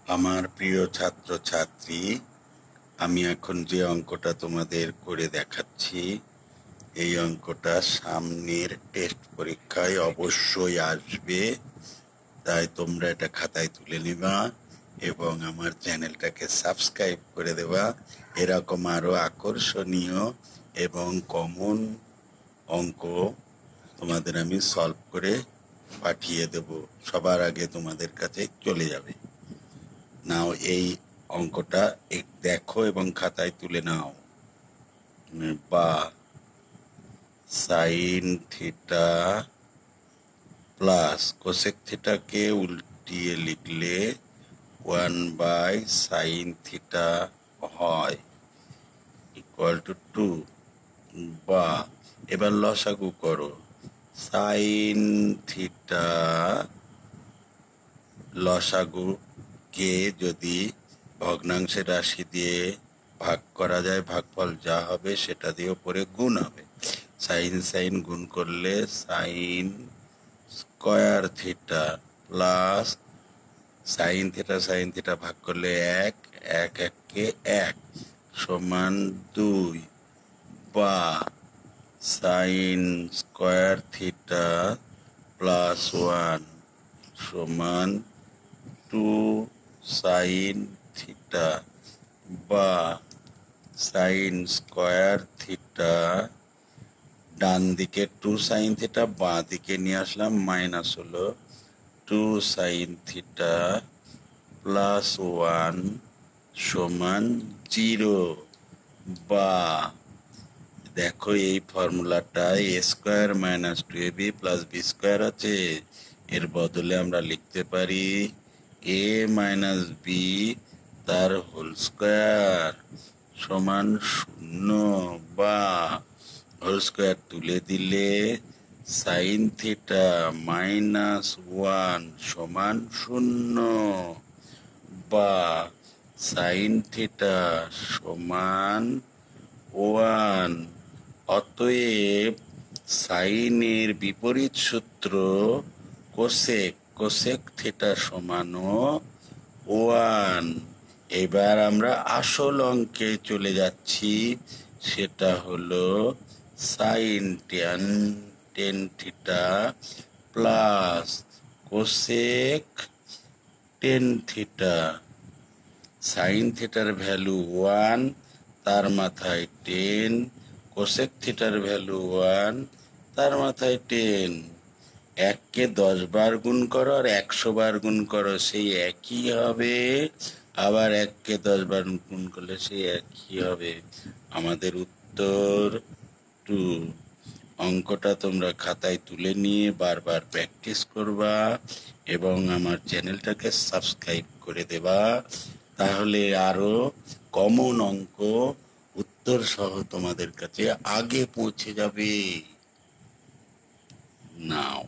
আমার প্রিয় ছাত্রছাত্রী, আমি এখন যে অঙ্কটা তোমাদের করে দেখাচ্ছি, এই অঙ্কটা সামনের টেস্ট পরীক্ষায় অবশ্যই আসবে। তাই তোমরা এটা খাতায় তুলে নিবা এবং আমার চ্যানেলটাকে সাবস্ক্রাইব করে দেবা। এরকম আরো আকর্ষণীয় এবং কমন অঙ্ক তোমাদের আমি সলভ করে পাঠিয়ে দেব, সবার আগে তোমাদের কাছে চলে যাবে। নাও এই অঙ্কটা দেখো এবং খাতায় তুলে নাও। বা সাইন থিটা প্লাস কোসেক থিটাকে উল্টিয়ে লিখলে 1/sin থিটা হয় ইকুয়াল টু 2। বা এবার লসাগু করো। সাইন থিটা লসাগু কে যদি ভগ্নাংশের রাশি দিয়ে ভাগ করা যায়, ভাগফল যা হবে সেটা দিয়ে উপরে গুণ হবে। সাইন সাইন গুণ করলে sine square theta plus sine theta ভাগ করলে 1, 1 1 1 সমান 2। বা সাইন স্কয়ার থিটা প্লাস 1 সমান 2 সাইন থিটা। বা সাইন স্কয়ার থিটা, ডান দিকে 2 সাইন থিটা, বাঁ দিকে নিয়ে আসলাম, মাইনাস হলো 2 সাইন থিটা প্লাস 1 সমান 0। বা দেখো এই ফর্মুলাটা a square minus 2ab plus b square আছে, এর বদলে আমরা লিখতে পারি a মাইনাস b তার হোল স্কয়ার সমান 0। বা হোল স্কয়ার তুলে দিলে সাইন থিটা মাইনাস 1 সমান 0। বা সাইন থিটা সমান 1। অতএব সাইনের বিপরীত সূত্র কোসেক, কোসেক থিটা সমানও 1। এবার আমরা আসল অঙ্কে চলে যাচ্ছি, সেটা হলো sine ten theta plus cosec ten theta. Sine থিটার ভ্যালু 1, তার মাথায় 10, কোসেক থিটার ভ্যালু 1, তার মাথায় 10। 1কে 10 বার গুণ করো আর 100 বার গুণ করো, সেই একই হবে। আবার 1কে 10 বার গুণ করলে সেই একই হবে। আমাদের উত্তর 2। অঙ্কটা তোমরা খাতায় তুলে নিয়ে বারবার প্র্যাকটিস করবা এবং আমার চ্যানেলটাকে সাবস্ক্রাইব করে দেবা, তাহলে আরো কমন অঙ্ক উত্তর সহ তোমাদের কাছে আগে পৌঁছে যাবে। নাও